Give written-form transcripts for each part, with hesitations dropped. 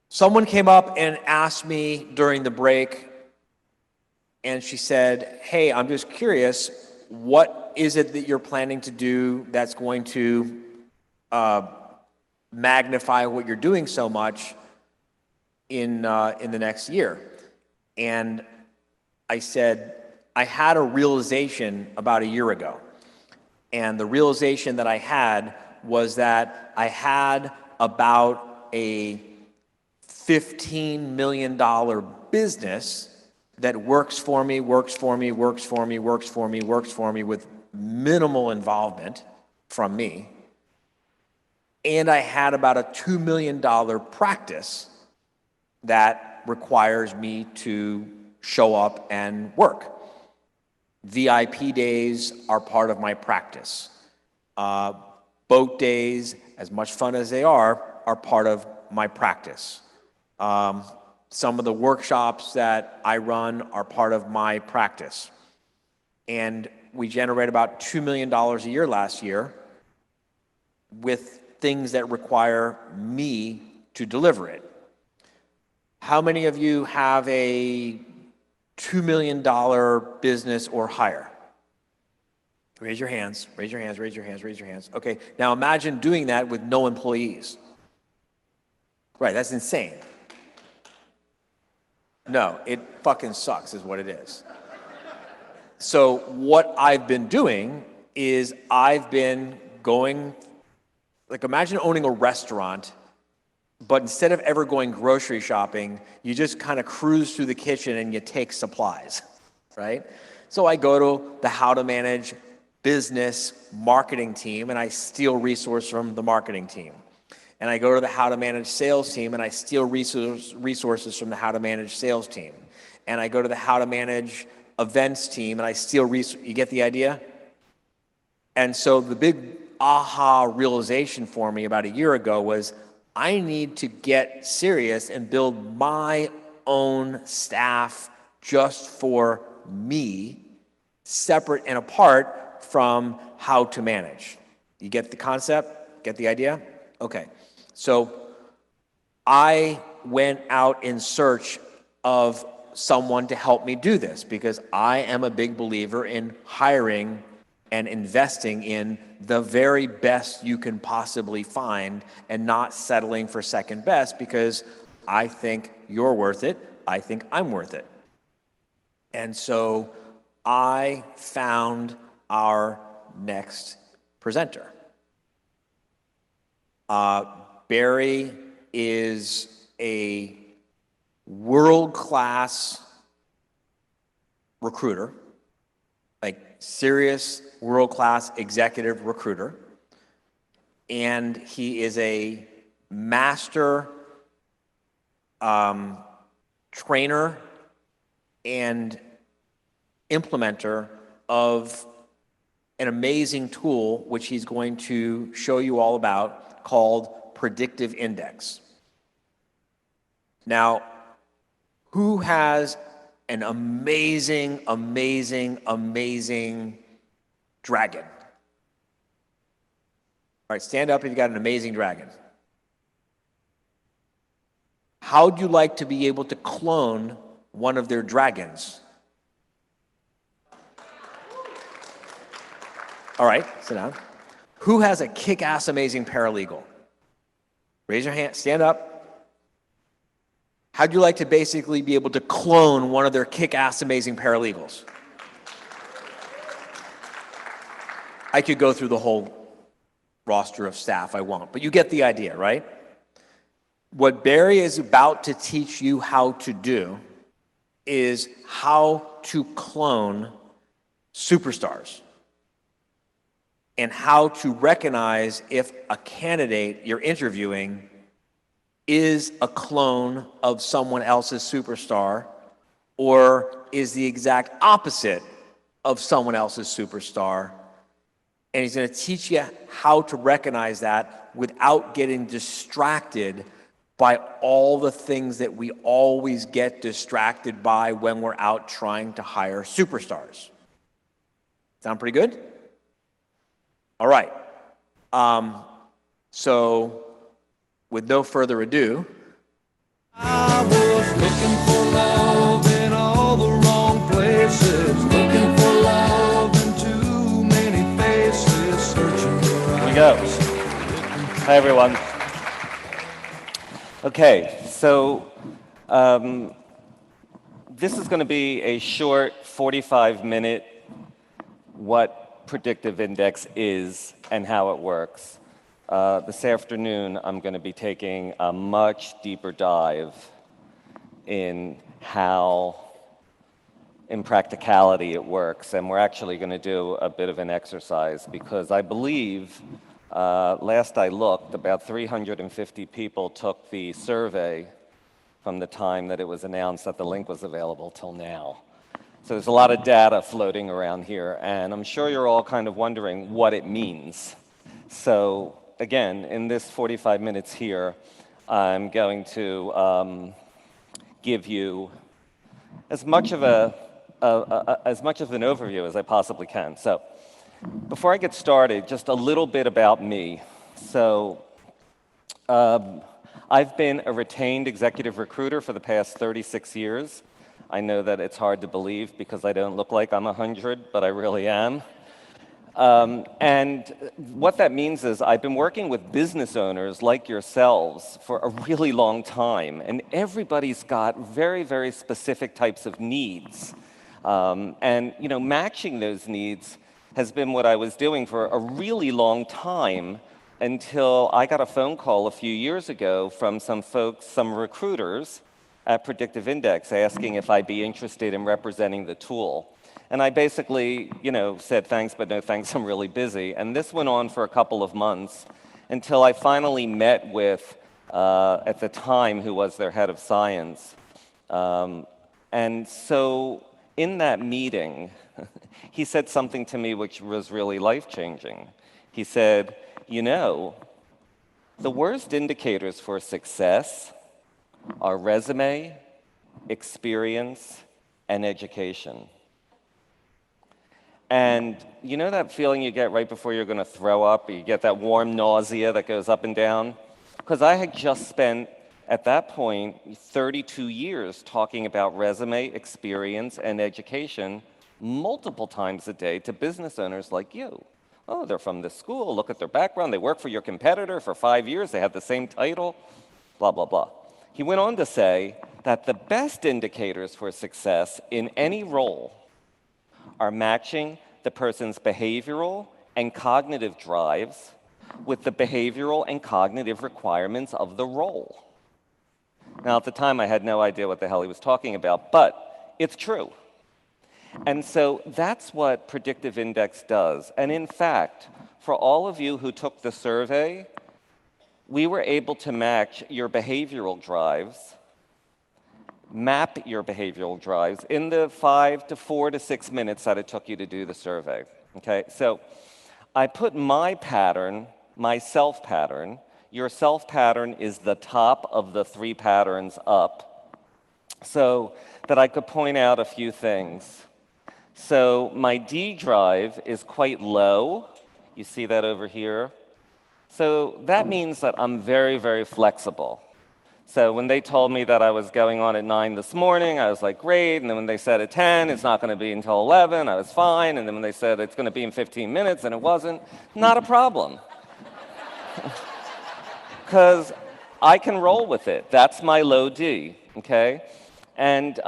Someone came up and asked me during the break, and she said, hey, I'm just curious, what is it that you're planning to do that's going to magnify what you're doing so much in the next year? And I said, I had a realization about a year ago. And the realization that I had was that I had about a $15 million business that works for me with minimal involvement from me. And I had about a $2 million practice that requires me to show up and work. VIP days are part of my practice. Boat days, as much fun as they are part of my practice. Some of the workshops that I run are part of my practice. And we generate about $2 million a year last year with things that require me to deliver it. How many of you have a $2 million business or higher? Raise your hands, raise your hands, raise your hands, raise your hands. Okay, now imagine doing that with no employees. Right, that's insane. No, it fucking sucks is what it is. So what I've been doing is I've been going, like imagine owning a restaurant, but instead of ever going grocery shopping, you just kind of cruise through the kitchen and you take supplies, right? So I go to the How to Manage Business marketing team and I steal resource from the marketing team. And I go to the How to Manage Sales team and I steal resources from the How to Manage Sales team. And I go to the How to Manage Events team and I steal resources. You get the idea? And so the big aha realization for me about a year ago was I need to get serious and build my own staff just for me, separate and apart from How to Manage. You get the concept? Get the idea? Okay. So I went out in search of someone to help me do this because I am a big believer in hiring and investing in the very best you can possibly find and not settling for second best because I think you're worth it. I think I'm worth it. And so I found our next presenter. Barry is a world-class recruiter, like serious world-class executive recruiter. And he is a master trainer and implementer of an amazing tool, which he's going to show you all about, called Predictive Index. Now, who has an amazing, amazing, amazing dragon? All right, stand up if you got an amazing dragon. How'd you like to be able to clone one of their dragons? All right, sit down. Who has a kick-ass amazing paralegal? Raise your hand, stand up. How'd you like to basically be able to clone one of their kick-ass amazing paralegals? I could go through the whole roster of staff, I won't, but you get the idea, right? What Barry is about to teach you how to do is how to clone superstars and how to recognize if a candidate you're interviewing is a clone of someone else's superstar or is the exact opposite of someone else's superstar. And he's going to teach you how to recognize that without getting distracted by all the things that we always get distracted by when we're out trying to hire superstars. Sound pretty good? All right. So with no further ado, looking for love in all the wrong places, looking for love in too many faces, searching your eyes. Here we go. Hi, everyone. Okay, so this is going to be a short 45-minute what predictive index is and how it works. This afternoon, I'm going to be taking a much deeper dive in how, in practicality, it works. And we're actually going to do a bit of an exercise because I believe, last I looked, about 350 people took the survey from the time that it was announced that the link was available till now. So there's a lot of data floating around here, and I'm sure you're all kind of wondering what it means. So again, in this 45 minutes here, I'm going to give you as much of an overview as I possibly can. So before I get started, just a little bit about me. So I've been a retained executive recruiter for the past 36 years. I know that it's hard to believe because I don't look like I'm 100, but I really am. And what that means is I've been working with business owners like yourselves for a really long time, and everybody's got very, very specific types of needs. And matching those needs has been what I was doing for a really long time until I got a phone call a few years ago from some folks, some recruiters at Predictive Index asking if I'd be interested in representing the tool. And I basically, said thanks, but no thanks, I'm really busy. And this went on for a couple of months until I finally met with, at the time, who was their head of science. And so in that meeting, he said something to me which was really life-changing. He said, the worst indicators for success are resume, experience, and education. And you know that feeling you get right before you're going to throw up, or you get that warm nausea that goes up and down? Because I had just spent, at that point, 32 years talking about resume, experience, and education multiple times a day to business owners like you. Oh, they're from this school, look at their background, they work for your competitor for 5 years, they have the same title, blah, blah, blah. He went on to say that the best indicators for success in any role are matching the person's behavioral and cognitive drives with the behavioral and cognitive requirements of the role. Now, at the time, I had no idea what the hell he was talking about, but it's true. And so that's what Predictive Index does. And in fact, for all of you who took the survey, we were able to match your behavioral drives, map your behavioral drives in the 4 to 6 minutes that it took you to do the survey. Okay, so I put my pattern, my self pattern. Your self pattern is the top of the 3 patterns up, so that I could point out a few things. So my D drive is quite low. You see that over here? So that means that I'm very, very flexible. So when they told me that I was going on at 9 this morning, I was like, great. And then when they said at 10, it's not going to be until 11, I was fine. And then when they said it's going to be in 15 minutes and it wasn't, not a problem. Because I can roll with it. That's my low D, okay? And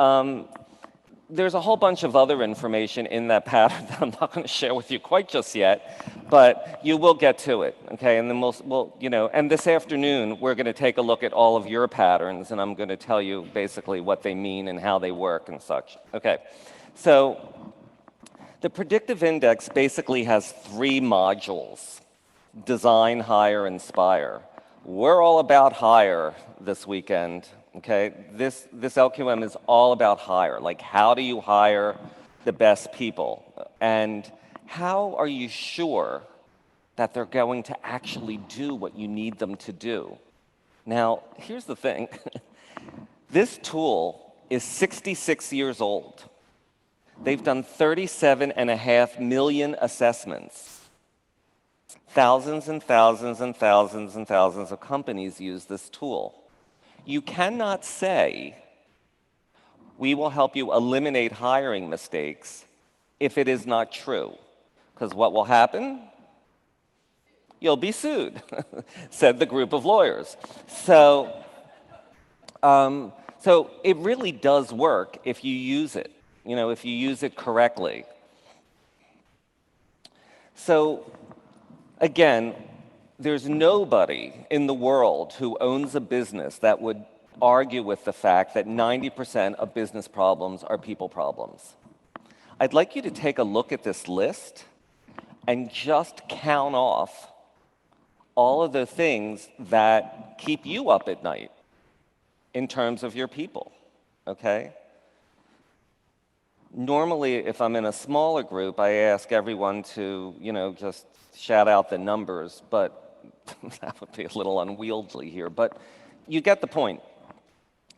there's a whole bunch of other information in that pattern that I'm not going to share with you quite just yet, but you will get to it, okay? And then we'll and this afternoon, we're going to take a look at all of your patterns, and I'm going to tell you basically what they mean and how they work and such. Okay, so the predictive index basically has 3 modules: design, hire, inspire. We're all about hire this weekend. Okay, this LQM is all about hire. Like, how do you hire the best people? And how are you sure that they're going to actually do what you need them to do? Now, here's the thing. This tool is 66 years old. They've done 37.5 million assessments. Thousands and thousands and thousands and thousands of companies use this tool. You cannot say We will help you eliminate hiring mistakes if it is not true. Because what will happen? You'll be sued, said the group of lawyers. So it really does work if you use it, if you use it correctly. So again, there's nobody in the world who owns a business that would argue with the fact that 90% of business problems are people problems. I'd like you to take a look at this list and just count off all of the things that keep you up at night in terms of your people, okay? Normally, if I'm in a smaller group, I ask everyone to, just shout out the numbers, but that would be a little unwieldy here. But you get the point.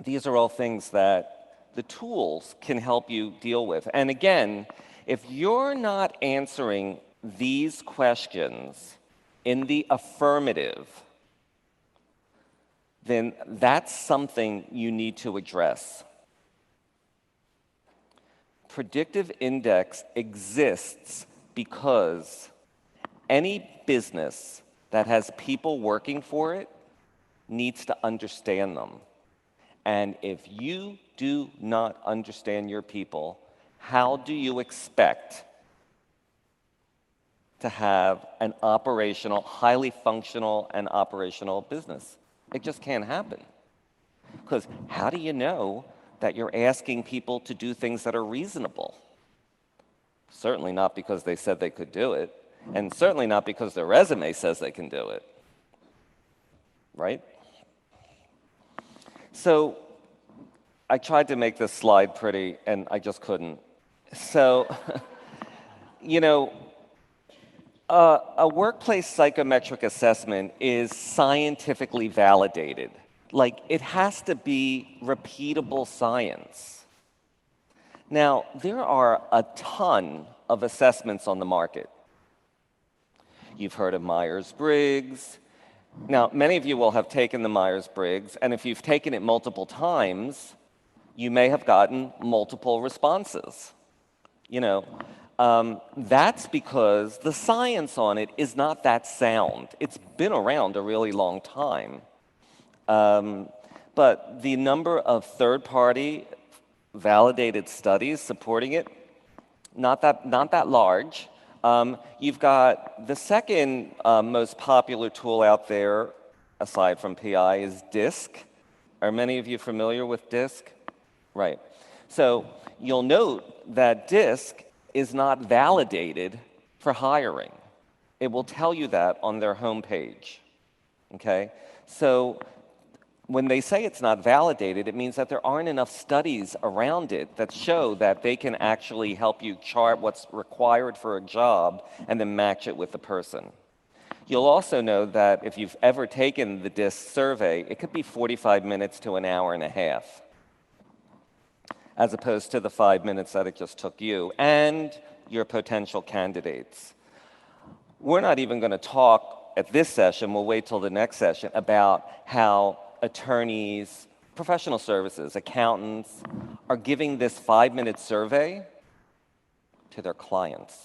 These are all things that the tools can help you deal with. And again, if you're not answering these questions in the affirmative, then that's something you need to address. Predictive index exists because any business that has people working for it needs to understand them. And if you do not understand your people, how do you expect to have an operational, highly functional and operational business? It just can't happen. Because how do you know that you're asking people to do things that are reasonable? Certainly not because they said they could do it, and certainly not because their resume says they can do it. Right? So I tried to make this slide pretty, and I just couldn't. So, a workplace psychometric assessment is scientifically validated. Like, it has to be repeatable science. Now, there are a ton of assessments on the market. You've heard of Myers-Briggs. Now, many of you will have taken the Myers-Briggs, and if you've taken it multiple times, you may have gotten multiple responses. That's because the science on it is not that sound. It's been around a really long time. But the number of third-party validated studies supporting it, not that large. You've got the second most popular tool out there, aside from PI, is DISC. Are many of you familiar with DISC? Right. So you'll note that DISC is not validated for hiring. It will tell you that on their homepage. Okay? So when they say it's not validated, it means that there aren't enough studies around it that show that they can actually help you chart what's required for a job and then match it with the person. You'll also know that if you've ever taken the DISC survey, it could be 45 minutes to an hour and a half, as opposed to the 5 minutes that it just took you and your potential candidates. We're not even going to talk at this session, we'll wait till the next session, about how attorneys, professional services, accountants are giving this 5-minute survey to their clients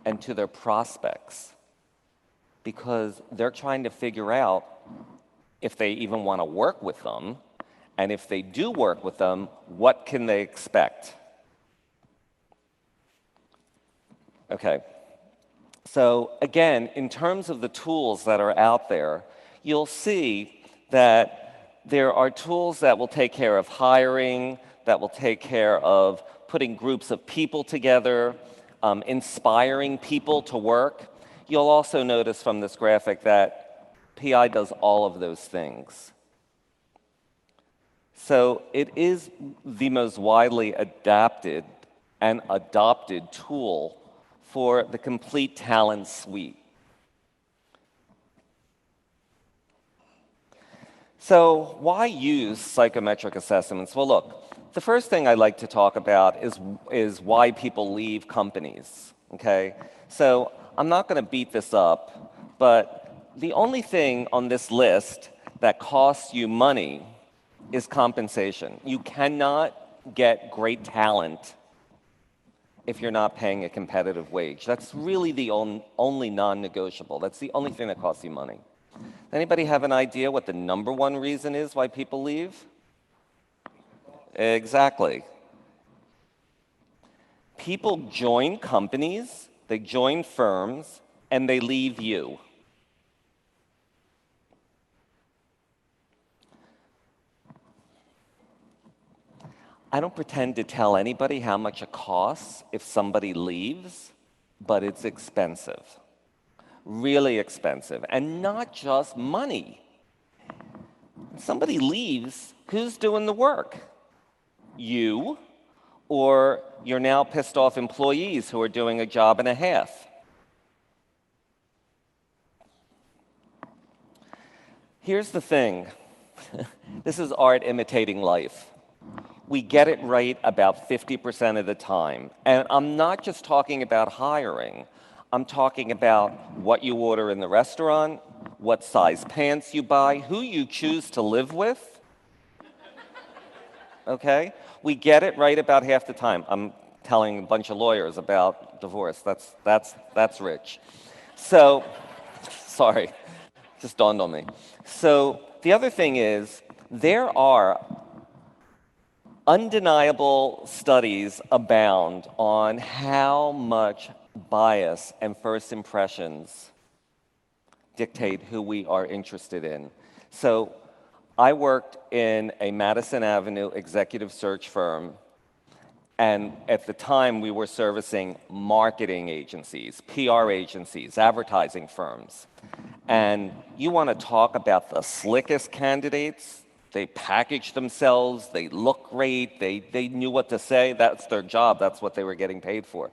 and to their prospects because they're trying to figure out if they even want to work with them, and if they do work with them, what can they expect? Okay. So again, in terms of the tools that are out there, you'll see that there are tools that will take care of hiring, that will take care of putting groups of people together, inspiring people to work. You'll also notice from this graphic that PI does all of those things. So it is the most widely adapted and adopted tool for the complete talent suite. So why use psychometric assessments? Well, look, the first thing I like to talk about is why people leave companies, okay? So I'm not going to beat this up, but the only thing on this list that costs you money is compensation. You cannot get great talent if you're not paying a competitive wage. That's really the only non-negotiable. That's the only thing that costs you money. Anybody have an idea what the number one reason is why people leave? Exactly. People join companies, they join firms, and they leave you. I don't pretend to tell anybody how much it costs if somebody leaves, but it's expensive. Really expensive. And not just money. When somebody leaves, who's doing the work? You, or your now pissed off employees who are doing a job and a half. Here's the thing. This is art imitating life. We get it right about 50% of the time. And I'm not just talking about hiring. I'm talking about what you order in the restaurant, what size pants you buy, who you choose to live with. Okay? We get it right about half the time. I'm telling a bunch of lawyers about divorce. That's rich. So, sorry, just dawned on me. So the other thing is, there are undeniable studies abound on how much bias and first impressions dictate who we are interested in. So I worked in a Madison Avenue executive search firm, and at the time we were servicing marketing agencies, PR agencies, advertising firms. And you want to talk about the slickest candidates? They package themselves, they look great, they knew what to say. That's their job, that's what they were getting paid for.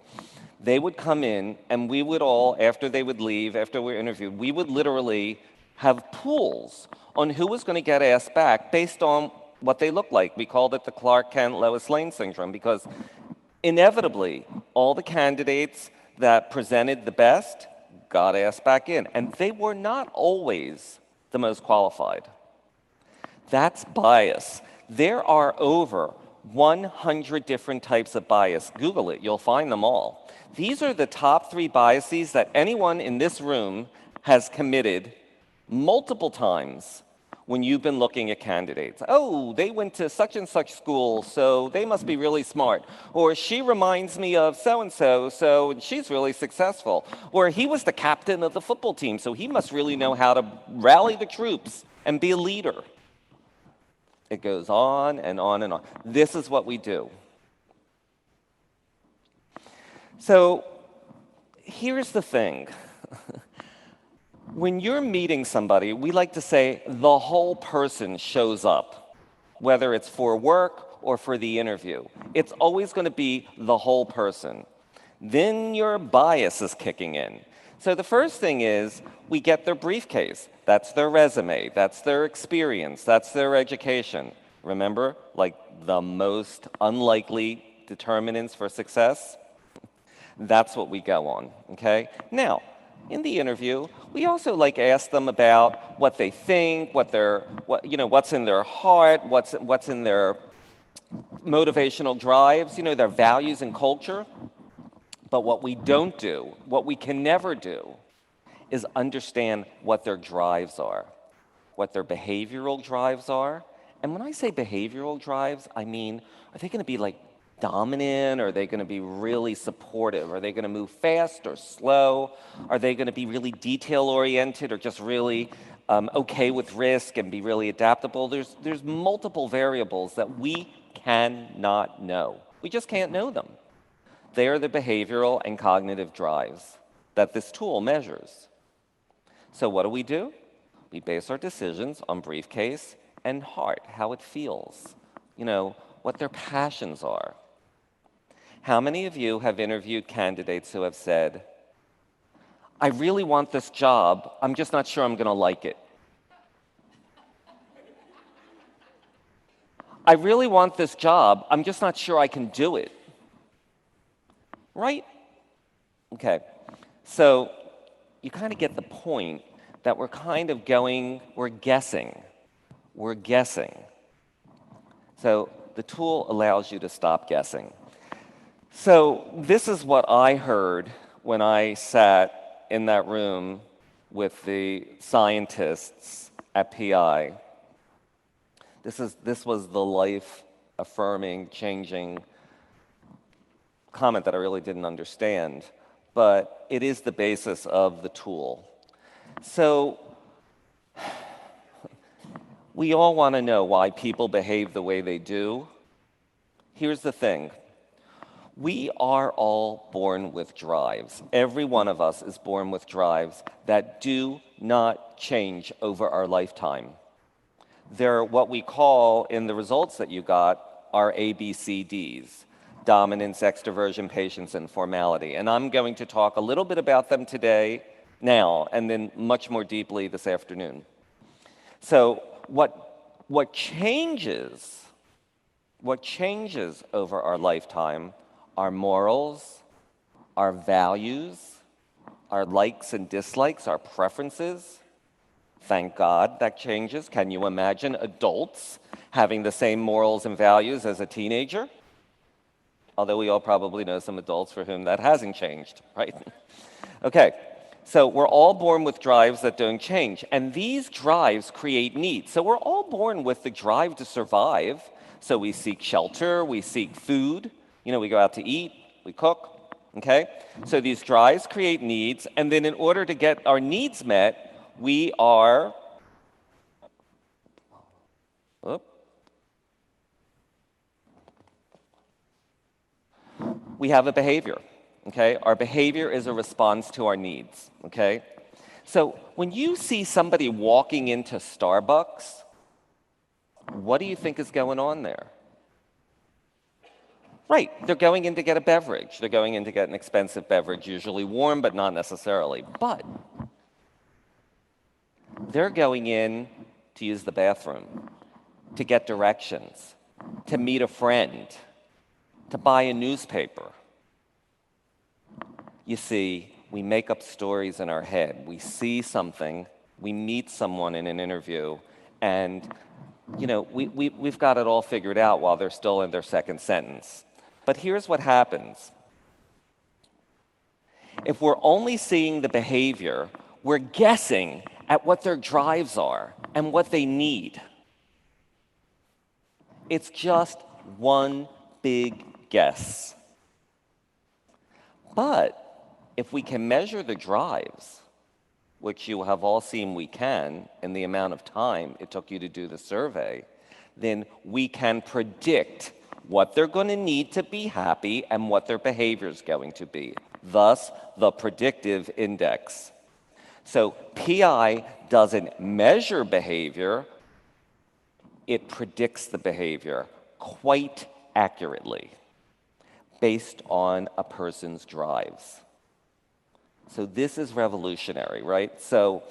They would come in, and we would all, after they would leave, after we were interviewed, we would literally have pools on who was going to get asked back based on what they looked like. We called it the Clark Kent Lois Lane syndrome, because inevitably, all the candidates that presented the best got asked back in, and they were not always the most qualified. That's bias. There are over 100 different types of bias. Google it, you'll find them all. These are the top 3 biases that anyone in this room has committed multiple times when you've been looking at candidates. Oh, they went to such and such school, so they must be really smart. Or she reminds me of so-and-so, so she's really successful. Or he was the captain of the football team, so he must really know how to rally the troops and be a leader. It goes on and on and on. This is what we do. So here's the thing. When you're meeting somebody, we like to say the whole person shows up, whether it's for work or for the interview. It's always going to be the whole person. Then your bias is kicking in. So the first thing is we get their briefcase. That's their resume. That's their experience. That's their education. Remember, like the most unlikely determinants for success? That's what we go on, okay? Now, in the interview, we also ask them about what they think, what's in their heart, what's in their motivational drives, their values and culture. But what we don't do, what we can never do, is understand what their drives are, what their behavioral drives are. And when I say behavioral drives, I mean, are they going to be dominant? Are they going to be really supportive? Are they going to move fast or slow? Are they going to be really detail-oriented or just really okay with risk and be really adaptable? There's multiple variables that we cannot know. We just can't know them. They are the behavioral and cognitive drives that this tool measures. So what do? We base our decisions on briefcase and heart, how it feels, what their passions are. How many of you have interviewed candidates who have said, I really want this job, I'm just not sure I'm going to like it? I really want this job, I'm just not sure I can do it. Right? Okay. So you kind of get the point that we're guessing. We're guessing. So the tool allows you to stop guessing. So this is what I heard when I sat in that room with the scientists at PI. This was the life-affirming, changing comment that I really didn't understand, but it is the basis of the tool. So we all want to know why people behave the way they do. Here's the thing. We are all born with drives. Every one of us is born with drives that do not change over our lifetime. They're what we call, in the results that you got, are ABCDs: dominance, extroversion, patience, and formality. And I'm going to talk a little bit about them today, now, and then much more deeply this afternoon. So what changes over our lifetime are morals, our values, our likes and dislikes, our preferences. Thank God that changes. Can you imagine adults having the same morals and values as a teenager? Although we all probably know some adults for whom that hasn't changed, right? Okay, so we're all born with drives that don't change, and these drives create needs. So we're all born with the drive to survive. So we seek shelter, we seek food, we go out to eat, we cook, okay? So these drives create needs, and then in order to get our needs met, we have a behavior, okay? Our behavior is a response to our needs, okay? So when you see somebody walking into Starbucks, what do you think is going on there? Right, they're going in to get a beverage. They're going in to get an expensive beverage, usually warm, but not necessarily. But they're going in to use the bathroom, to get directions, to meet a friend, to buy a newspaper. You see, we make up stories in our head. We see something, we meet someone in an interview, and we've got it all figured out while they're still in their second sentence. But here's what happens. If we're only seeing the behavior, we're guessing at what their drives are and what they need. It's just one big guess. But if we can measure the drives, which you have all seen we can in the amount of time it took you to do the survey, then we can predict what they're going to need to be happy and what their behavior is going to be. Thus, the predictive index. So PI doesn't measure behavior, it predicts the behavior quite accurately based on a person's drives. So this is revolutionary, right? So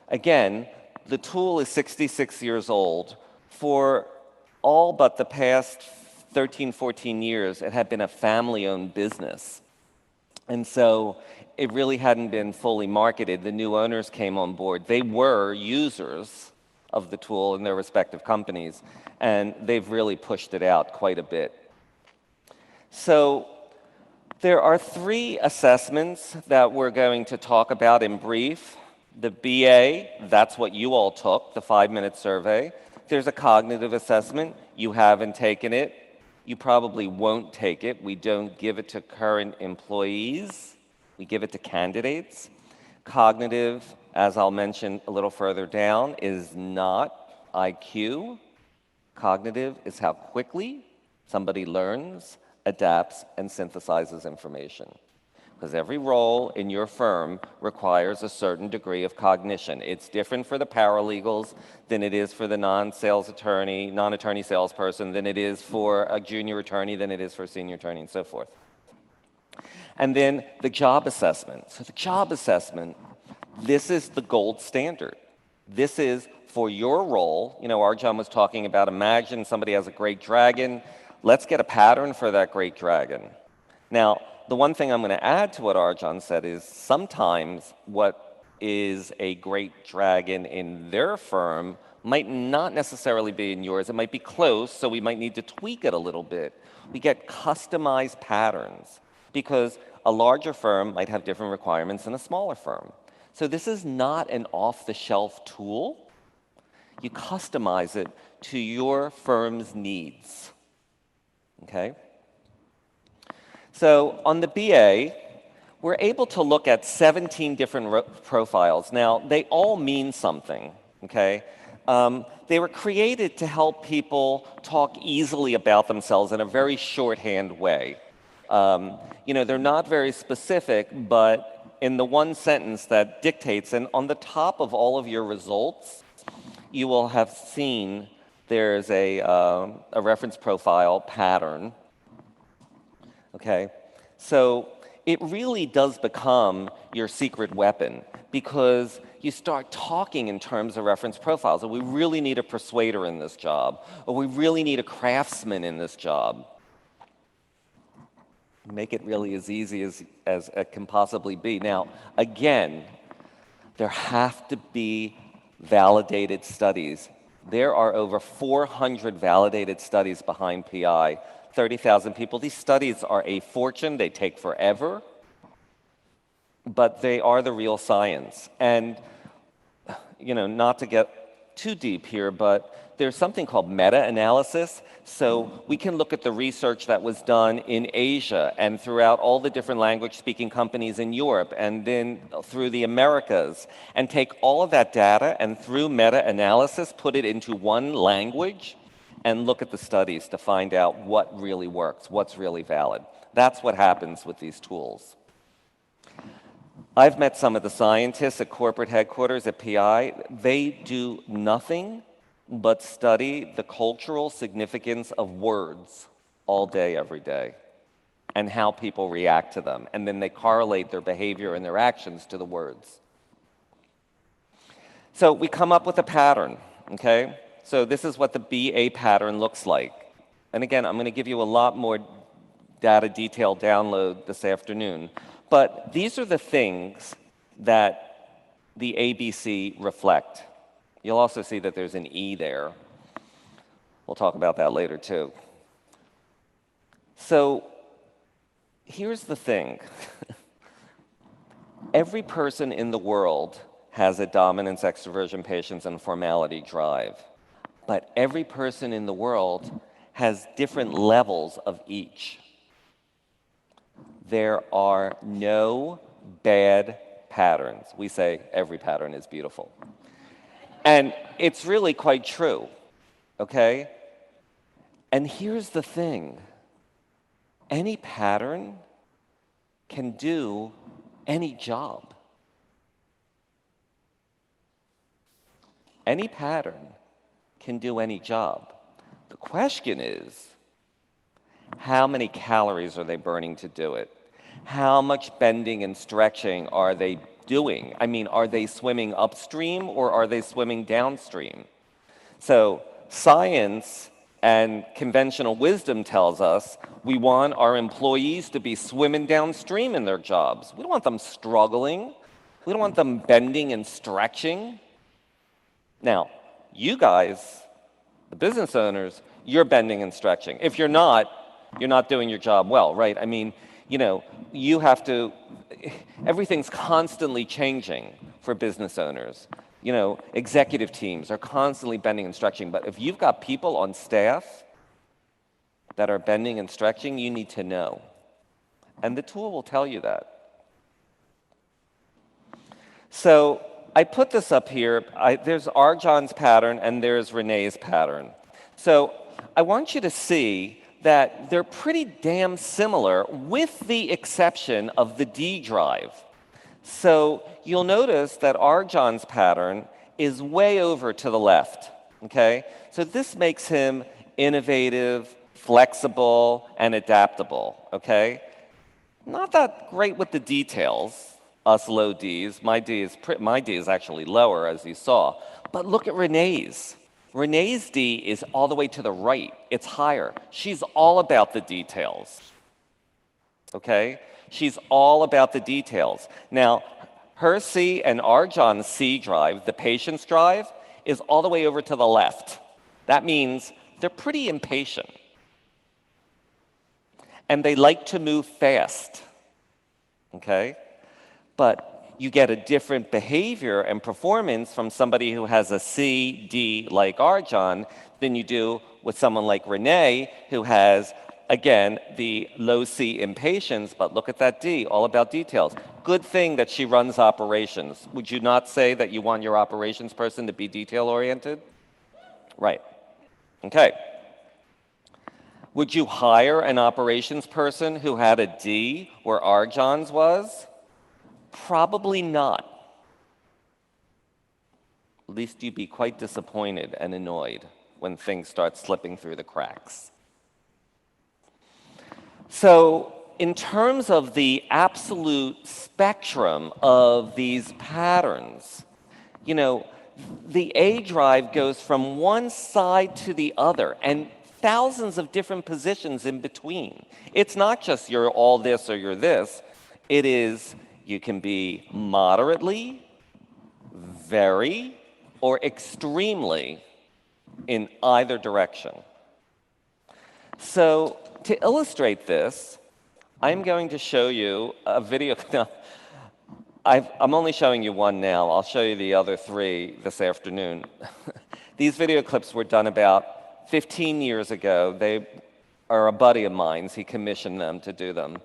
again, the tool is 66 years old. For all but the past 13, 14 years, it had been a family-owned business. And so it really hadn't been fully marketed. The new owners came on board. They were users of the tool in their respective companies, and they've really pushed it out quite a bit. So there are 3 assessments that we're going to talk about in brief. The BA, that's what you all took, the 5-minute survey. There's a cognitive assessment. You haven't taken it. You probably won't take it. We don't give it to current employees. We give it to candidates. Cognitive, as I'll mention a little further down, is not IQ. Cognitive is how quickly somebody learns, adapts, and synthesizes information. Because every role in your firm requires a certain degree of cognition. It's different for the paralegals than it is for the non-sales attorney, non-attorney salesperson, than it is for a junior attorney, than it is for a senior attorney, and so forth. And then the job assessment. So the job assessment, this is the gold standard. This is for your role. RJon was talking about, imagine somebody has a great dragon. Let's get a pattern for that great dragon. Now, the one thing I'm going to add to what RJon said is sometimes what is a great dragon in their firm might not necessarily be in yours. It might be close, so we might need to tweak it a little bit. We get customized patterns because a larger firm might have different requirements than a smaller firm. So this is not an off-the-shelf tool. You customize it to your firm's needs, okay? So on the BA, we're able to look at 17 different profiles. Now, they all mean something, okay? They were created to help people talk easily about themselves in a very shorthand way. They're not very specific, but in the one sentence that dictates, and on the top of all of your results, you will have seen there's a reference profile pattern, okay? So it really does become your secret weapon because you start talking in terms of reference profiles. So we really need a persuader in this job, or we really need a craftsman in this job. Make it really as easy as it can possibly be. Now, again, there have to be validated studies. There are over 400 validated studies behind PI, 30,000 people. These studies are a fortune. They take forever, but they are the real science. And, not to get too deep here, but there's something called meta-analysis. So we can look at the research that was done in Asia and throughout all the different language-speaking companies in Europe and then through the Americas and take all of that data and through meta-analysis put it into one language and look at the studies to find out what really works, what's really valid. That's what happens with these tools. I've met some of the scientists at corporate headquarters at PI. They do nothing but study the cultural significance of words all day, every day, and how people react to them. And then they correlate their behavior and their actions to the words. So we come up with a pattern, okay? So this is what the BA pattern looks like. And again, I'm going to give you a lot more data detail download this afternoon. But these are the things that the ABC reflect. You'll also see that there's an E there. We'll talk about that later, too. So here's the thing. Every person in the world has a dominance, extroversion, patience, and formality drive. But every person in the world has different levels of each. There are no bad patterns. We say every pattern is beautiful. And it's really quite true, okay? And here's the thing. Any pattern can do any job. Any pattern can do any job. The question is, how many calories are they burning to do it? How much bending and stretching are they doing? I mean, are they swimming upstream or are they swimming downstream? So science and conventional wisdom tells us we want our employees to be swimming downstream in their jobs. We don't want them struggling. We don't want them bending and stretching. Now, you guys, the business owners, you're bending and stretching. If you're not doing your job well, right? I mean, you have to, everything's constantly changing for business owners. Executive teams are constantly bending and stretching, but if you've got people on staff that are bending and stretching, you need to know. And the tool will tell you that. So I put this up here. There's RJon's pattern and there's Renee's pattern. So I want you to see that they're pretty damn similar with the exception of the D drive. So you'll notice that RJon's pattern is way over to the left, okay? So this makes him innovative, flexible, and adaptable, okay? Not that great with the details, us low Ds. My D is actually lower, as you saw. But look at Renee's. Renee's D is all the way to the right. It's higher. She's all about the details, okay? She's all about the details. Now, her C and RJon's C drive, the patience drive, is all the way over to the left. That means they're pretty impatient. And they like to move fast, okay? But you get a different behavior and performance from somebody who has a C, D, like RJon, than you do with someone like Renee, who has, again, the low C impatience, but look at that D, all about details. Good thing that she runs operations. Would you not say that you want your operations person to be detail-oriented? Right. Okay. Would you hire an operations person who had a D where RJon's was? Probably not. At least you'd be quite disappointed and annoyed when things start slipping through the cracks. So, in terms of the absolute spectrum of these patterns, you know, the A drive goes from one side to the other, and thousands of different positions in between. It's not just you're all this or you're this. It is you can be moderately, very, or extremely in either direction. So to illustrate this, I'm going to show you a video. Now, I'm only showing you one now. I'll show you the other three this afternoon. These video clips were done about 15 years ago. They are a buddy of mine. He commissioned them to do them.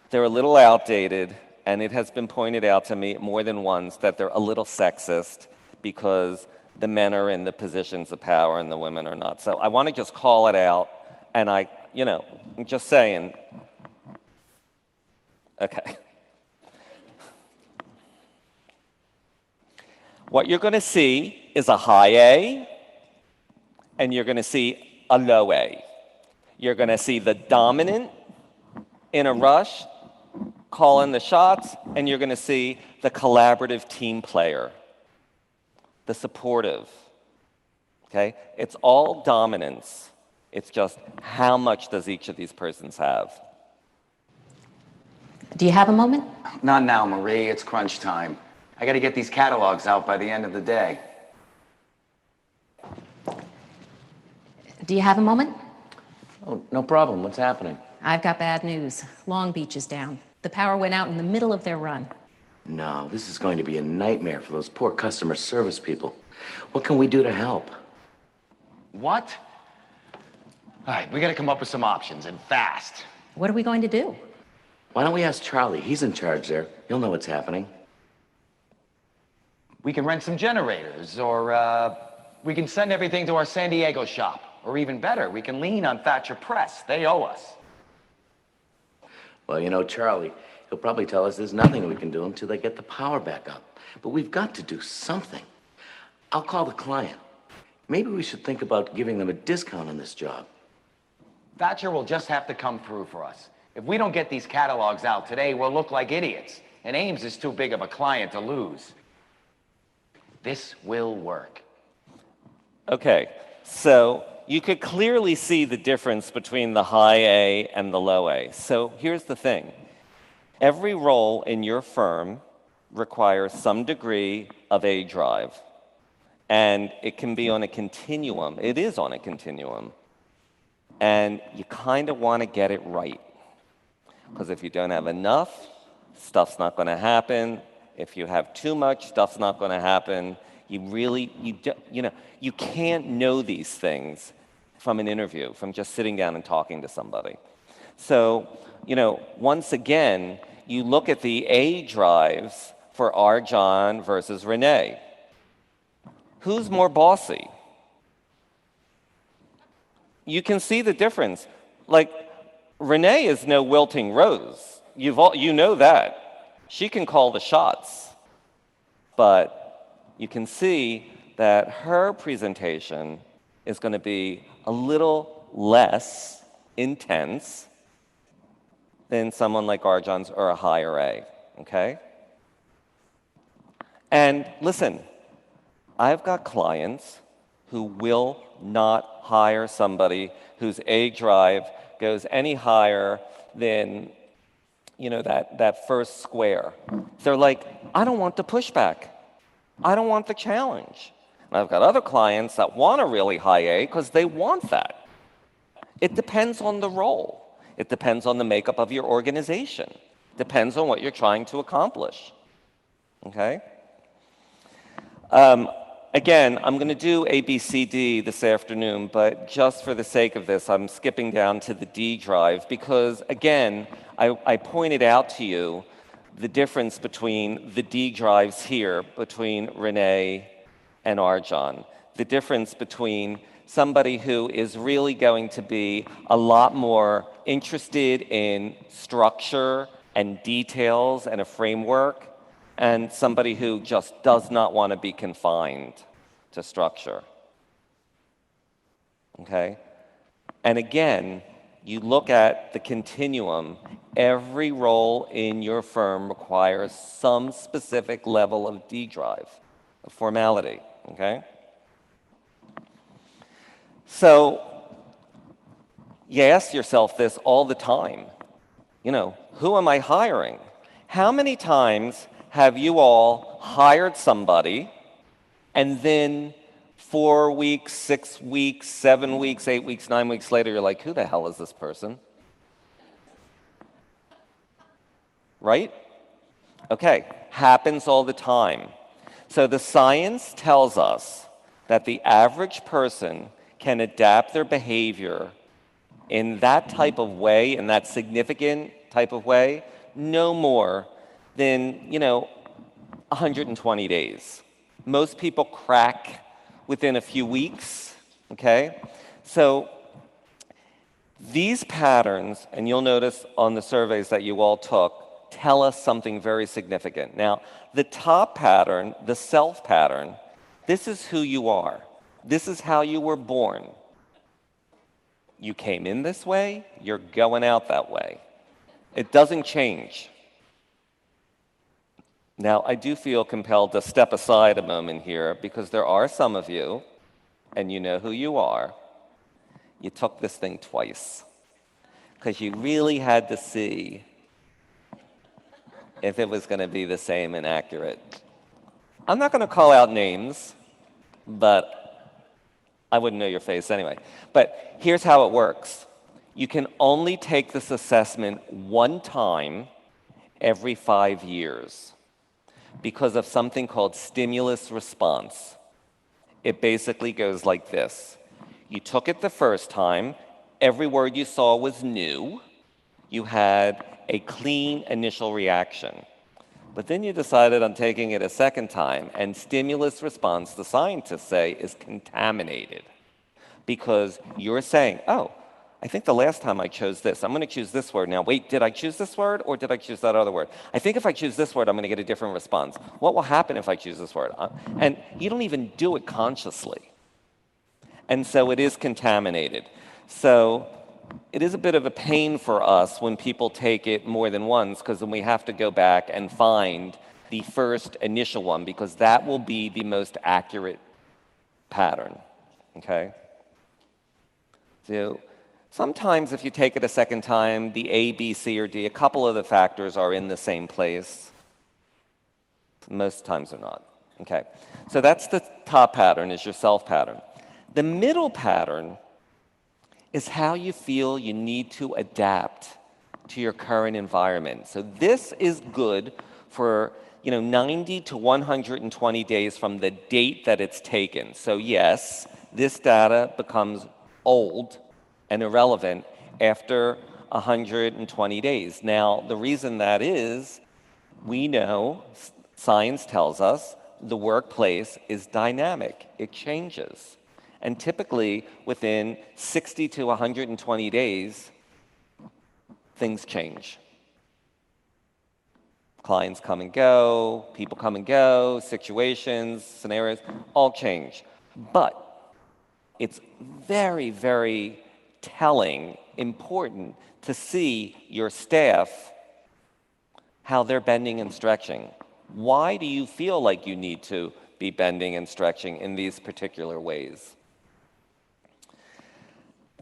They're a little outdated, and it has been pointed out to me more than once that they're a little sexist because the men are in the positions of power and the women are not. So I want to just call it out, and I'm just saying. Okay. What you're going to see is a high A, and you're going to see a low A. You're going to see the dominant in a rush, calling the shots, and you're going to see the collaborative team player, the supportive. Okay? It's all dominance. It's just how much does each of these persons have? Do you have a moment? Not now, Marie. It's crunch time. I got to get these catalogs out by the end of the day. Do you have a moment? Oh, no problem. What's happening? I've got bad news. Long Beach is down. The power went out in the middle of their run. No, this is going to be a nightmare for those poor customer service people. What can we do to help? What? All right, we got to come up with some options, and fast. What are we going to do? Why don't we ask Charlie? He's in charge there. He'll know what's happening. We can rent some generators, or we can send everything to our San Diego shop. Or even better, we can lean on Thatcher Press. They owe us. Well, you know, Charlie, he'll probably tell us there's nothing we can do until they get the power back up. But we've got to do something. I'll call the client. Maybe we should think about giving them a discount on this job. Thatcher will just have to come through for us. If we don't get these catalogs out today, we'll look like idiots. And Ames is too big of a client to lose. This will work. Okay, so you could clearly see the difference between the high A and the low A. So here's the thing. Every role in your firm requires some degree of A drive. And it can be on a continuum. It is on a continuum. And you kind of want to get it right. Because if you don't have enough, stuff's not going to happen. If you have too much, stuff's not going to happen. You can't know these things from an interview, from just sitting down and talking to somebody. So, once again, you look at the A drives for RJon versus Renee. Who's more bossy? You can see the difference. Like, Renee is no wilting rose. You know that. She can call the shots. But you can see that her presentation is going to be a little less intense than someone like RJon's or a higher A, okay? And listen, I've got clients who will not hire somebody whose A drive goes any higher than, that first square. They're like, I don't want the pushback. I don't want the challenge. And I've got other clients that want a really high A because they want that. It depends on the role. It depends on the makeup of your organization. Depends on what you're trying to accomplish. Okay? Again, I'm going to do A, B, C, D this afternoon, but just for the sake of this, I'm skipping down to the D drive because, again, I pointed out to you the difference between the D drives here, between Renee and RJon. The difference between somebody who is really going to be a lot more interested in structure and details and a framework, and somebody who just does not want to be confined to structure. Okay? And again, you look at the continuum, every role in your firm requires some specific level of D drive, of formality. Okay? So, you ask yourself this all the time. You know, who am I hiring? How many times have you all hired somebody and then 4 weeks, 6 weeks, 7 weeks, 8 weeks, 9 weeks later, you're like, who the hell is this person? Right? Okay, happens all the time. So the science tells us that the average person can adapt their behavior in that type of way, in that significant type of way, no more than, 120 days. Most people crack within a few weeks, okay? So these patterns, and you'll notice on the surveys that you all took, tell us something very significant. Now, the top pattern, the self pattern, this is who you are. This is how you were born. You came in this way, you're going out that way. It doesn't change. Now, I do feel compelled to step aside a moment here because there are some of you, and you know who you are, you took this thing twice because you really had to see if it was going to be the same and accurate. I'm not going to call out names, but I wouldn't know your face anyway. But here's how it works. You can only take this assessment one time every 5 years because of something called stimulus response. It basically goes like this. You took it the first time, every word you saw was new, you had a clean initial reaction. But then you decided on taking it a second time, and stimulus response, the scientists say, is contaminated. Because you're saying, oh, I think the last time I chose this, I'm going to choose this word. Now, wait, did I choose this word or did I choose that other word? I think if I choose this word, I'm going to get a different response. What will happen if I choose this word? And you don't even do it consciously. And so it is contaminated. So it is a bit of a pain for us when people take it more than once because then we have to go back and find the first initial one because that will be the most accurate pattern. Okay? So sometimes if you take it a second time, the A, B, C, or D, a couple of the factors are in the same place. Most times they're not. Okay, so that's the top pattern, is your self pattern. The middle pattern is how you feel you need to adapt to your current environment. So this is good for 90 to 120 days from the date that it's taken. So yes, this data becomes old and irrelevant after 120 days. Now, the reason that is, we know, science tells us, the workplace is dynamic. It changes. And typically, within 60 to 120 days, things change. Clients come and go, people come and go, situations, scenarios, all change. But it's very, very telling, important to see your staff, how they're bending and stretching. Why do you feel like you need to be bending and stretching in these particular ways?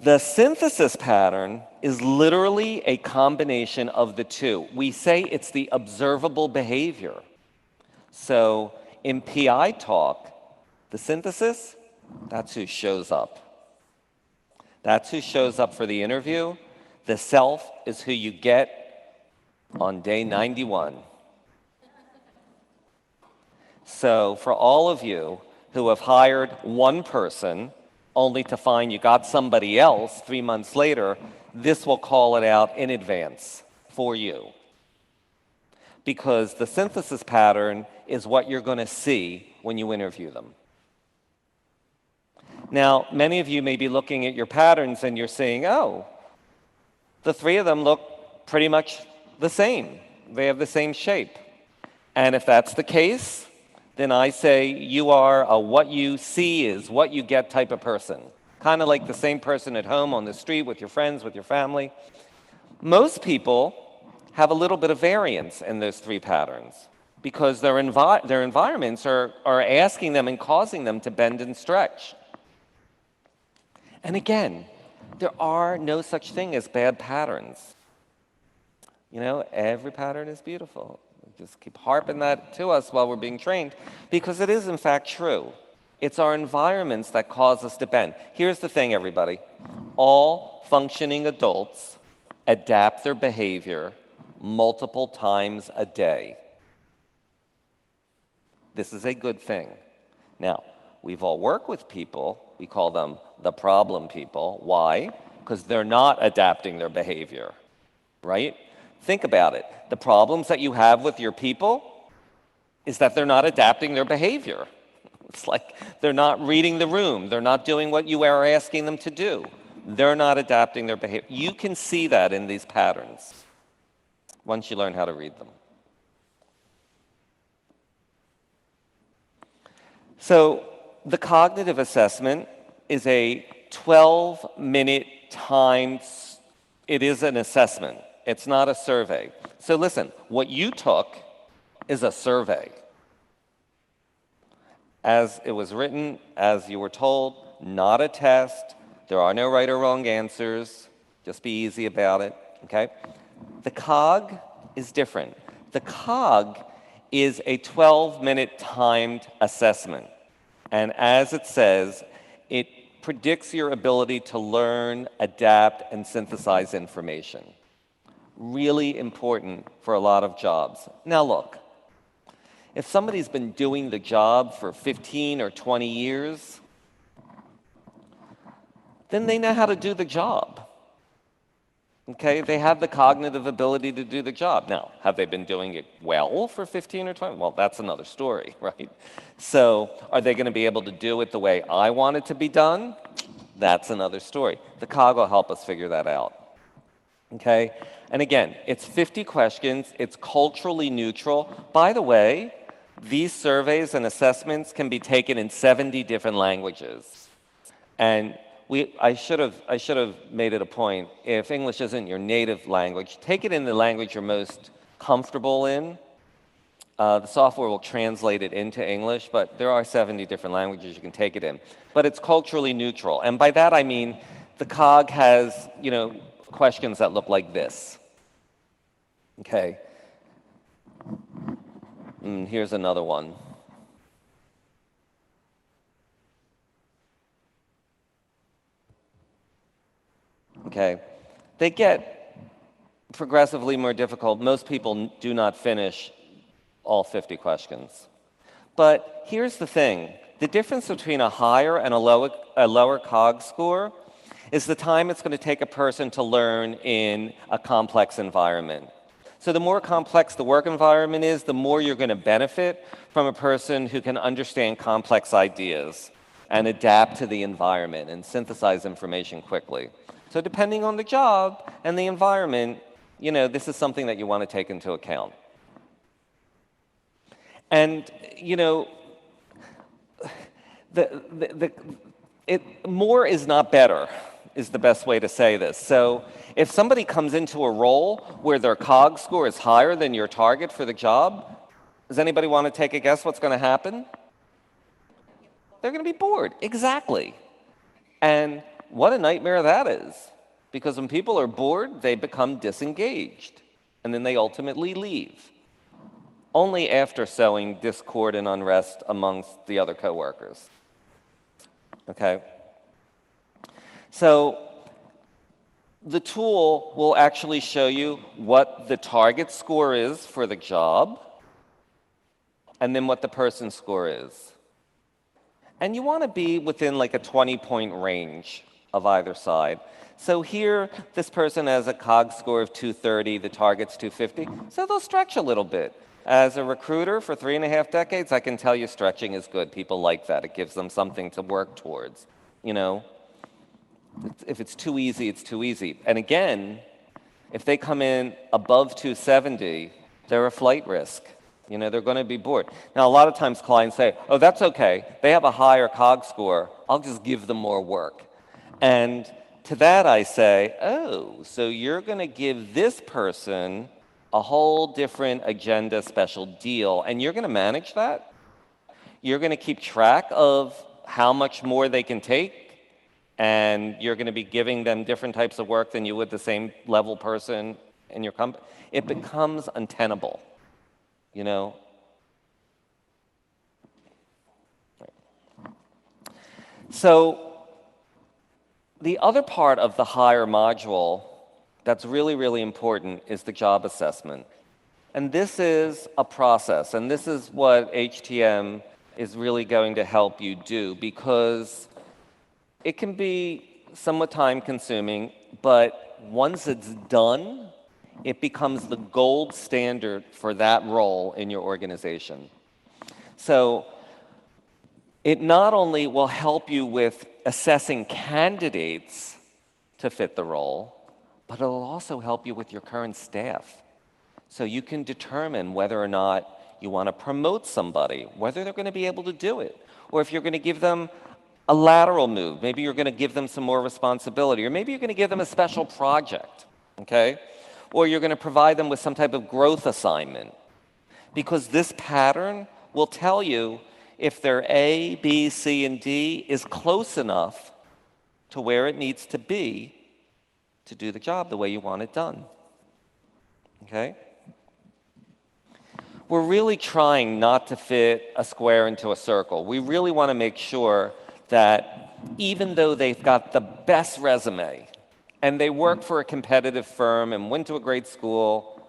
The synthesis pattern is literally a combination of the two. We say it's the observable behavior. So in PI talk, The synthesis, that's who shows up. That's who shows up for the interview. The self is who you get on day 91. So for all of you who have hired one person only to find you got somebody else 3 months later, this will call it out in advance for you. Because the synthesis pattern is what you're going to see when you interview them. Now, many of you may be looking at your patterns and you're saying, oh, the three of them look pretty much the same. They have the same shape. And if that's the case, then I say you are a what you see is what you get type of person. Kind of like the same person at home, on the street, with your friends, with your family. Most people have a little bit of variance in those three patterns because their environments are asking them and causing them to bend and stretch. And again, there are no such thing as bad patterns. You know, every pattern is beautiful. Just keep harping that to us while we're being trained, because it is in fact true. It's our environments that cause us to bend. Here's the thing, everybody. All functioning adults adapt their behavior multiple times a day. This is a good thing. Now, we've all worked with people. We call them the problem people. Why? Because they're not adapting their behavior, right? Think about it. The problems that you have with your people is that they're not adapting their behavior. It's like they're not reading the room. They're not doing what you are asking them to do. They're not adapting their behavior. You can see that in these patterns once you learn how to read them. So the cognitive assessment is a 12-minute timed, it is an assessment. It's not a survey. So listen, what you took is a survey. As it was written, as you were told, not a test. There are no right or wrong answers. Just be easy about it, okay? The COG is different. The COG is a 12-minute timed assessment. And as it says, it predicts your ability to learn, adapt, and synthesize information. Really important for a lot of jobs. Now look, if somebody's been doing the job for 15 or 20 years, then they know how to do the job. Okay, they have the cognitive ability to do the job. Now, have they been doing it well for 15 or 20? Well, that's another story, right? So, are they going to be able to do it the way I want it to be done? That's another story. The COG will help us figure that out. Okay? And again, it's 50 questions. It's culturally neutral. By the way, these surveys and assessments can be taken in 70 different languages. And I should have made it a point, if English isn't your native language, take it in the language you're most comfortable in. The software will translate it into English, but there are 70 different languages you can take it in. But it's culturally neutral. And by that I mean the COG has, questions that look like this. Okay. Here's another one. Okay. They get progressively more difficult. Most people do not finish all 50 questions. But here's the thing. The difference between a higher and a lower COG score is the time it's going to take a person to learn in a complex environment. So the more complex the work environment is, the more you're going to benefit from a person who can understand complex ideas and adapt to the environment and synthesize information quickly. So depending on the job and the environment, this is something that you want to take into account. And, more is not better, is the best way to say this. So if somebody comes into a role where their COG score is higher than your target for the job, does anybody want to take a guess what's going to happen? They're going to be bored. Exactly. And what a nightmare that is. Because when people are bored, they become disengaged. And then they ultimately leave. Only after sowing discord and unrest amongst the other coworkers. okay? So the tool will actually show you what the target score is for the job and then what the person's score is. And you want to be within like a 20-point range of either side. So here, this person has a COG score of 230, the target's 250, so they'll stretch a little bit. As a recruiter for 3.5 decades, I can tell you stretching is good. People like that. It gives them something to work towards, you know? If it's too easy, it's too easy. And again, if they come in above 270, they're a flight risk. You know, they're going to be bored. Now, a lot of times clients say, oh, that's okay. They have a higher COG score. I'll just give them more work. And to that I say, oh, so you're going to give this person a whole different agenda special deal, and you're going to manage that? You're going to keep track of how much more they can take, and you're going to be giving them different types of work than you would the same level person in your company? It becomes untenable. You know? So the other part of the hire module that's really, really important is the job assessment. And this is a process, and this is what HTM is really going to help you do, because it can be somewhat time-consuming, but once it's done, it becomes the gold standard for that role in your organization. So it not only will help you with assessing candidates to fit the role, but it'll also help you with your current staff. So you can determine whether or not you want to promote somebody, whether they're going to be able to do it, or if you're going to give them a lateral move. Maybe you're going to give them some more responsibility, or maybe you're going to give them a special project, okay? Or you're going to provide them with some type of growth assignment. Because this pattern will tell you if their A, B, C, and D is close enough to where it needs to be to do the job the way you want it done. Okay? We're really trying not to fit a square into a circle. We really want to make sure that even though they've got the best resume and they work for a competitive firm and went to a great school,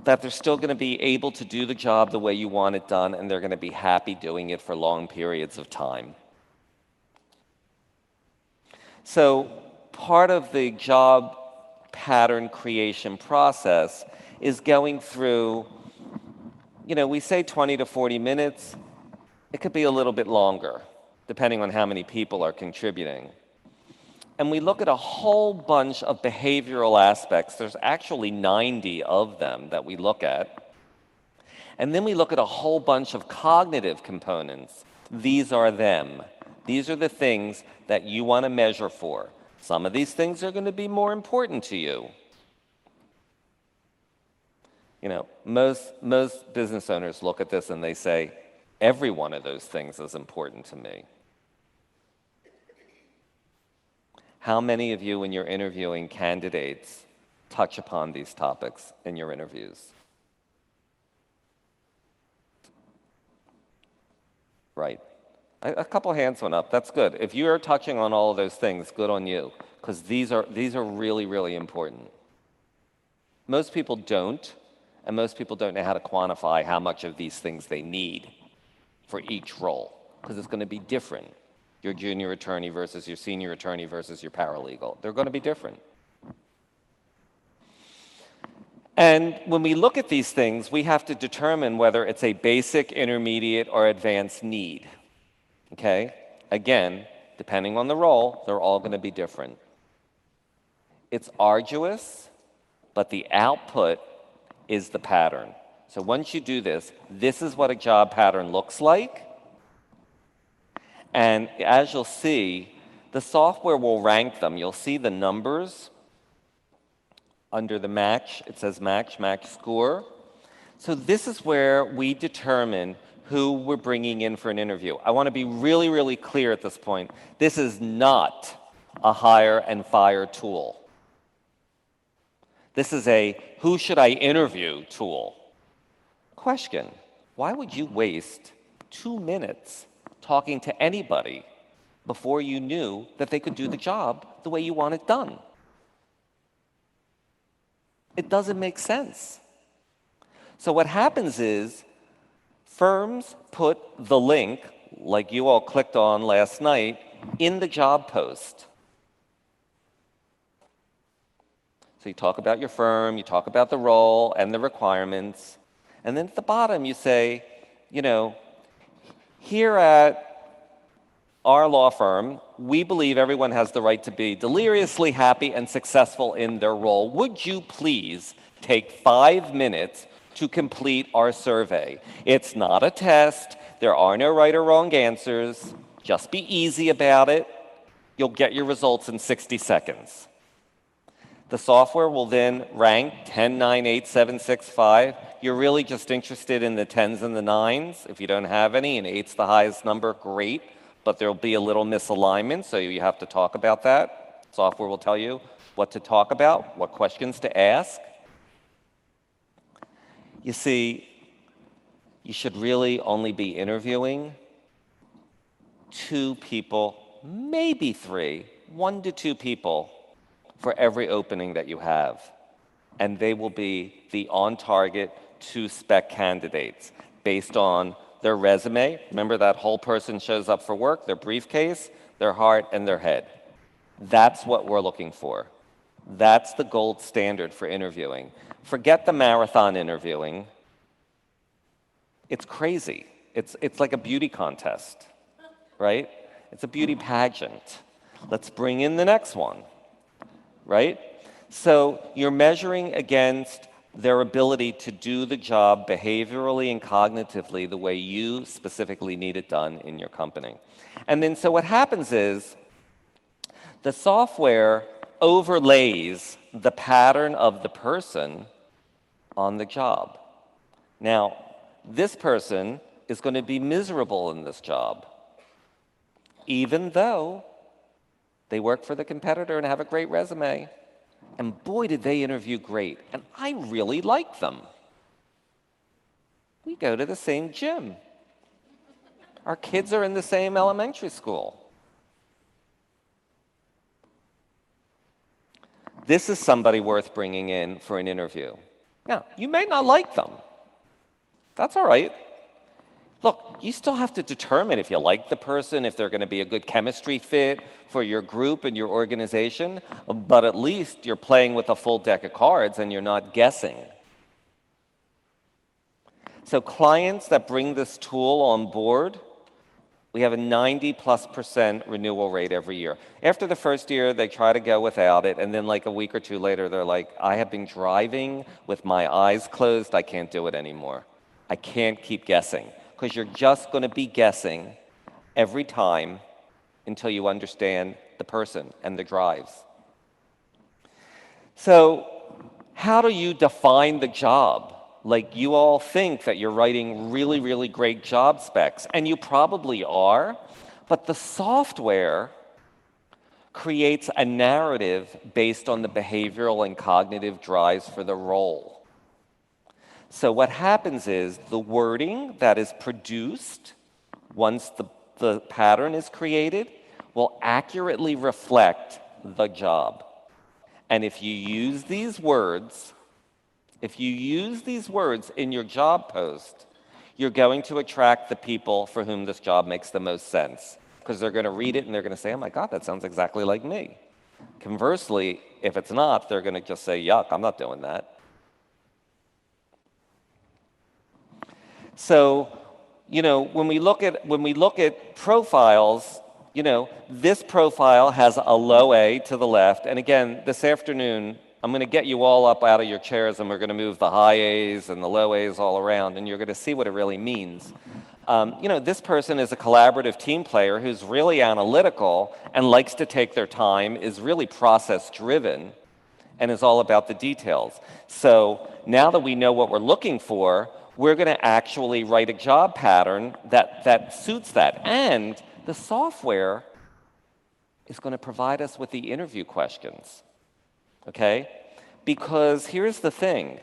that they're still going to be able to do the job the way you want it done, and they're going to be happy doing it for long periods of time. So part of the job pattern creation process is going through, you know, we say 20 to 40 minutes. It could be a little bit longer, depending on how many people are contributing. And we look at a whole bunch of behavioral aspects. There's actually 90 of them that we look at. And then we look at a whole bunch of cognitive components. These are them. These are the things that you want to measure for. Some of these things are going to be more important to you. You know, most business owners look at this and they say, every one of those things is important to me. How many of you, when you're interviewing candidates, touch upon these topics in your interviews? Right. A couple hands went up. That's good. If you are touching on all of those things, good on you, because these are really, really important. Most people don't, and most people don't know how to quantify how much of these things they need for each role, because it's going to be different. Your junior attorney versus your senior attorney versus your paralegal. They're going to be different. And when we look at these things, we have to determine whether it's a basic, intermediate, or advanced need. Okay? Again, depending on the role, they're all going to be different. It's arduous, but the output is the pattern. So once you do this, this is what a job pattern looks like. And as you'll see, the software will rank them. You'll see the numbers under the match. It says match score. So this is where we determine who we're bringing in for an interview. I want to be really, really clear at this point. This is not a hire and fire tool. This is a who should I interview tool. Question, why would you waste 2 minutes talking to anybody before you knew that they could do the job the way you want it done. It doesn't make sense. So what happens is firms put the link, like you all clicked on last night, in the job post. So you talk about your firm, you talk about the role and the requirements, and then at the bottom you say, here at our law firm, we believe everyone has the right to be deliriously happy and successful in their role. Would you please take 5 minutes to complete our survey? It's not a test. There are no right or wrong answers. Just be easy about it. You'll get your results in 60 seconds. The software will then rank 10, 9, 8, 7, 6, 5. You're really just interested in the 10s and the 9s. If you don't have any, and 8's the highest number, great. But there'll be a little misalignment, so you have to talk about that. Software will tell you what to talk about, what questions to ask. You see, you should really only be interviewing 2 people, maybe 3, 1 to 2 people for every opening that you have. And they will be the on-target 2-spec candidates based on their resume. Remember, that whole person shows up for work, their briefcase, their heart, and their head. That's what we're looking for. That's the gold standard for interviewing. Forget the marathon interviewing. It's crazy. It's like a beauty contest, right? It's a beauty pageant. Let's bring in the next one, right? So you're measuring against their ability to do the job behaviorally and cognitively the way you specifically need it done in your company. And then so what happens is the software overlays the pattern of the person on the job. Now, this person is going to be miserable in this job, even though they work for the competitor and have a great resume. And boy, did they interview great. And I really like them. We go to the same gym. Our kids are in the same elementary school. This is somebody worth bringing in for an interview. Now, you may not like them. That's all right. Look, you still have to determine if you like the person, if they're going to be a good chemistry fit for your group and your organization, but at least you're playing with a full deck of cards and you're not guessing. So clients that bring this tool on board, we have a 90+% renewal rate every year. After the first year, they try to go without it, and then like a week or 2 later, they're like, I have been driving with my eyes closed, I can't do it anymore. I can't keep guessing. Because you're just going to be guessing every time until you understand the person and the drives. So how do you define the job? Like, you all think that you're writing really, really great job specs, and you probably are, but the software creates a narrative based on the behavioral and cognitive drives for the role. So what happens is the wording that is produced once the pattern is created will accurately reflect the job. And if you use these words in your job post, you're going to attract the people for whom this job makes the most sense, because they're going to read it and they're going to say, oh my God, that sounds exactly like me. Conversely, if it's not, they're going to just say, yuck, I'm not doing that. So, when we look at profiles, this profile has a low A to the left. And again, this afternoon, I'm going to get you all up out of your chairs and we're going to move the high A's and the low A's all around, and you're going to see what it really means. This person is a collaborative team player who's really analytical and likes to take their time, is really process-driven, and is all about the details. So now that we know what we're looking for, we're going to actually write a job pattern that suits that. And the software is going to provide us with the interview questions, okay? Because here's the thing.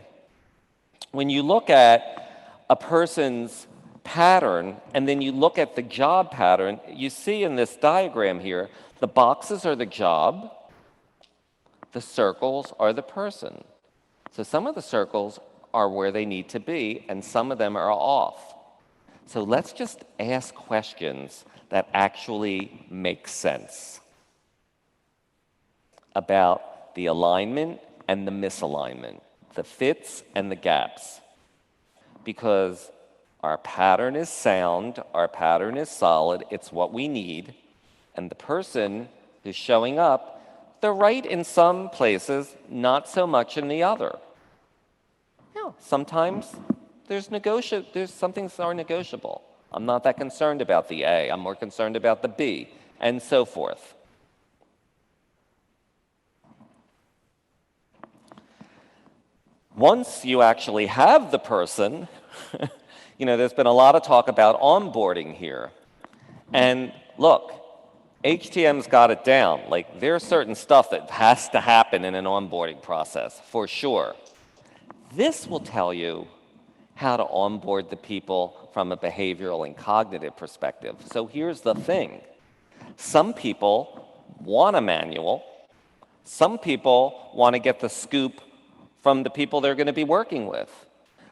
When you look at a person's pattern, and then you look at the job pattern, you see in this diagram here, the boxes are the job, the circles are the person. So some of the circles are where they need to be, and some of them are off. So let's just ask questions that actually make sense about the alignment and the misalignment, the fits and the gaps. Because our pattern is sound, our pattern is solid, it's what we need, and the person who's showing up, they're right in some places, not so much in the other. No, sometimes there's some things that are negotiable. I'm not that concerned about the A, I'm more concerned about the B, and so forth. Once you actually have the person, there's been a lot of talk about onboarding here. And look, HTM's got it down. Like, there's certain stuff that has to happen in an onboarding process, for sure. This will tell you how to onboard the people from a behavioral and cognitive perspective. So here's the thing. Some people want a manual. Some people want to get the scoop from the people they're going to be working with.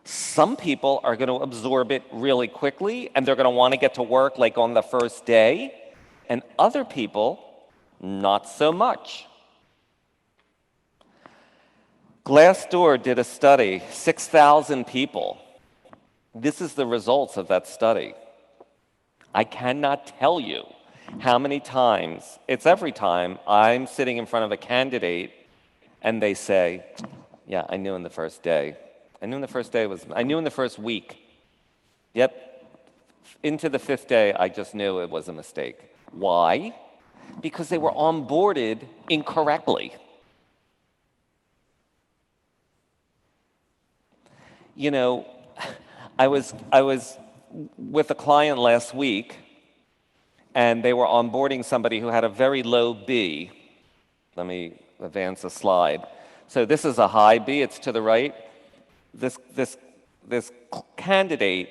Some people are going to absorb it really quickly, and they're going to want to get to work like on the first day, and other people, not so much. Glassdoor did a study, 6,000 people. This is the results of that study. I cannot tell you how many times, it's every time, I'm sitting in front of a candidate, and they say, yeah, I knew in the first day. I knew in the first week. Yep, into the 5th day, I just knew it was a mistake. Why? Because they were onboarded incorrectly. I was with a client last week, and they were onboarding somebody who had a very low B. Let me advance a slide. So this is a high B, it's to the right. This candidate,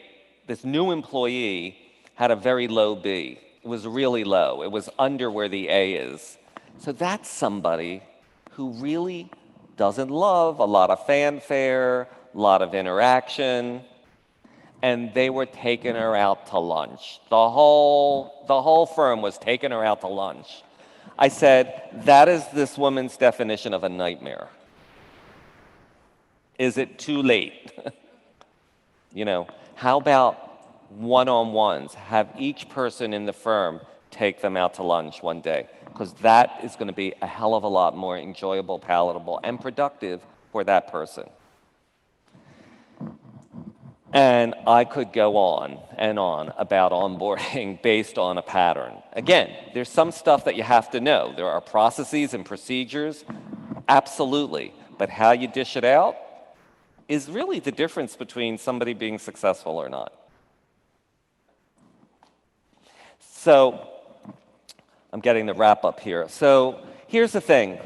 this new employee, had a very low B. It was really low. It was under where the A is. So that's somebody who really doesn't love a lot of fanfare, a lot of interaction, and they were taking her out to lunch. The whole firm was taking her out to lunch. I said, that is this woman's definition of a nightmare. Is it too late? How about one-on-ones? Have each person in the firm take them out to lunch one day, because that is going to be a hell of a lot more enjoyable, palatable, and productive for that person. And I could go on and on about onboarding based on a pattern. Again, there's some stuff that you have to know. There are processes and procedures, absolutely. But how you dish it out is really the difference between somebody being successful or not. So I'm getting the wrap up here. So here's the thing.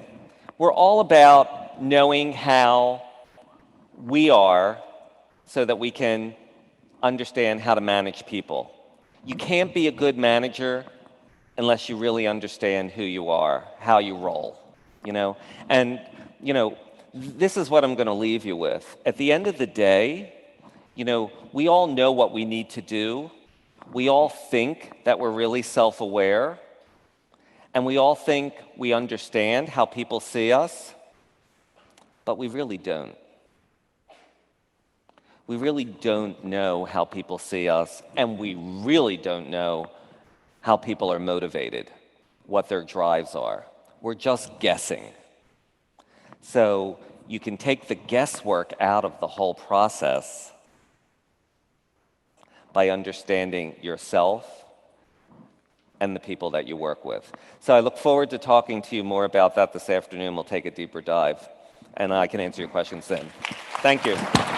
We're all about knowing how we are so that we can understand how to manage people. You can't be a good manager unless you really understand who you are, how you roll, And, this is what I'm going to leave you with. At the end of the day, we all know what we need to do. We all think that we're really self-aware. And we all think we understand how people see us. But we really don't. We really don't know how people see us. And we really don't know how people are motivated, what their drives are. We're just guessing. So you can take the guesswork out of the whole process by understanding yourself and the people that you work with. So I look forward to talking to you more about that this afternoon. We'll take a deeper dive, and I can answer your questions then. Thank you.